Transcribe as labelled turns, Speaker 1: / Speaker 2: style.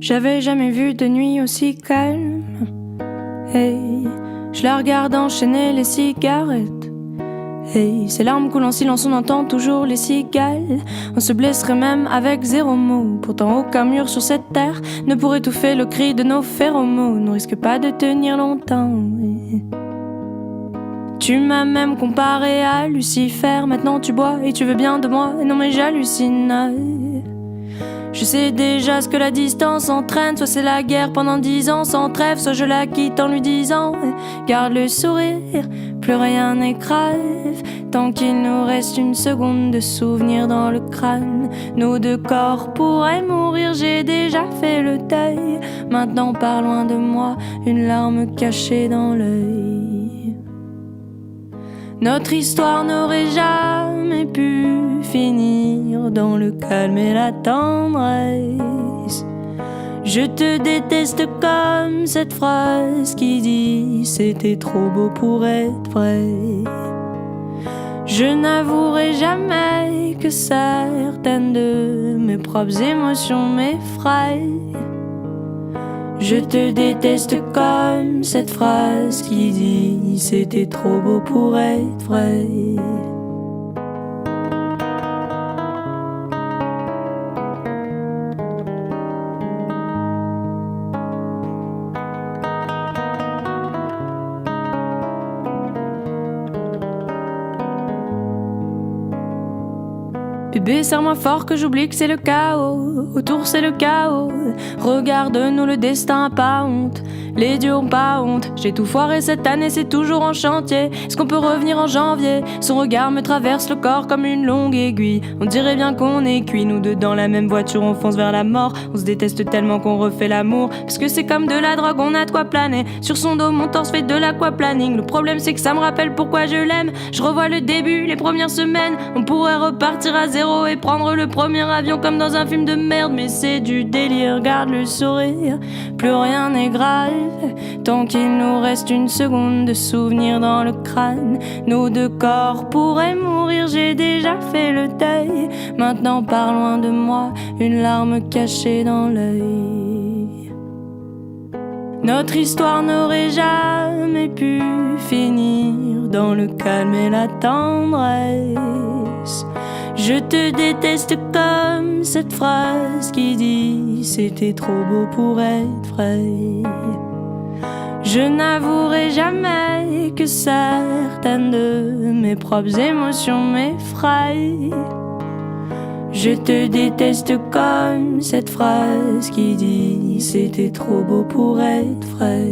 Speaker 1: J'avais jamais vu de nuit aussi calme. Hey, je la regarde enchaîner les cigarettes. Hey, ses larmes coulent en silence, on entend toujours les cigales. On se blesserait même avec 0 mot. Pourtant aucun mur sur cette terre ne pourrait étouffer le cri de nos phéromones. On risque pas de tenir longtemps. Tu m'as même comparé à Lucifer. Maintenant tu bois et tu veux bien de moi. Non mais j'hallucine. Je sais déjà ce que la distance entraîne. Soit c'est la guerre pendant 10 ans sans trêve, soit je la quitte en lui disant garde le sourire, plus rien n'est grave. Tant qu'il nous reste une seconde de souvenir dans le crâne, nos deux corps pourraient mourir, j'ai déjà fait le deuil. Maintenant pars loin de moi, une larme cachée dans l'œil. Notre histoire n'aurait jamais pu finir dans le calme et la tendresse. Je te déteste comme cette phrase qui dit c'était trop beau pour être vrai. Je n'avouerai jamais que certaines de mes propres émotions m'effraient. Je te déteste comme cette phrase qui dit c'était trop beau pour être vrai. Bébé, serre-moi fort que j'oublie que c'est le chaos. Autour c'est le chaos. Regarde-nous, le destin a pas honte. Les dieux ont pas honte. J'ai tout foiré cette année, c'est toujours en chantier. Est-ce qu'on peut revenir en janvier? Son regard me traverse le corps comme une longue aiguille. On dirait bien qu'on est cuits, nous deux dans la même voiture, on fonce vers la mort. On se déteste tellement qu'on refait l'amour. Parce que c'est comme de la drogue, on a de quoi planer. Sur son dos, mon torse fait de l'aquaplaning. Le problème c'est que ça me rappelle pourquoi je l'aime. Je revois le début, les premières semaines. On pourrait repartir à zéro et prendre le premier avion comme dans un film de merde. Mais c'est du délire, garde le sourire, plus rien n'est grave. Tant qu'il nous reste une seconde de souvenir dans le crâne, nos deux corps pourraient mourir, j'ai déjà fait le deuil. Maintenant pars loin de moi, une larme cachée dans l'œil. Notre histoire n'aurait jamais pu finir dans le calme et la tendresse. Je te déteste comme cette phrase qui dit c'était trop beau pour être vrai. Je n'avouerai jamais que certaines de mes propres émotions m'effraient. Je te déteste comme cette phrase qui dit c'était trop beau pour être vrai.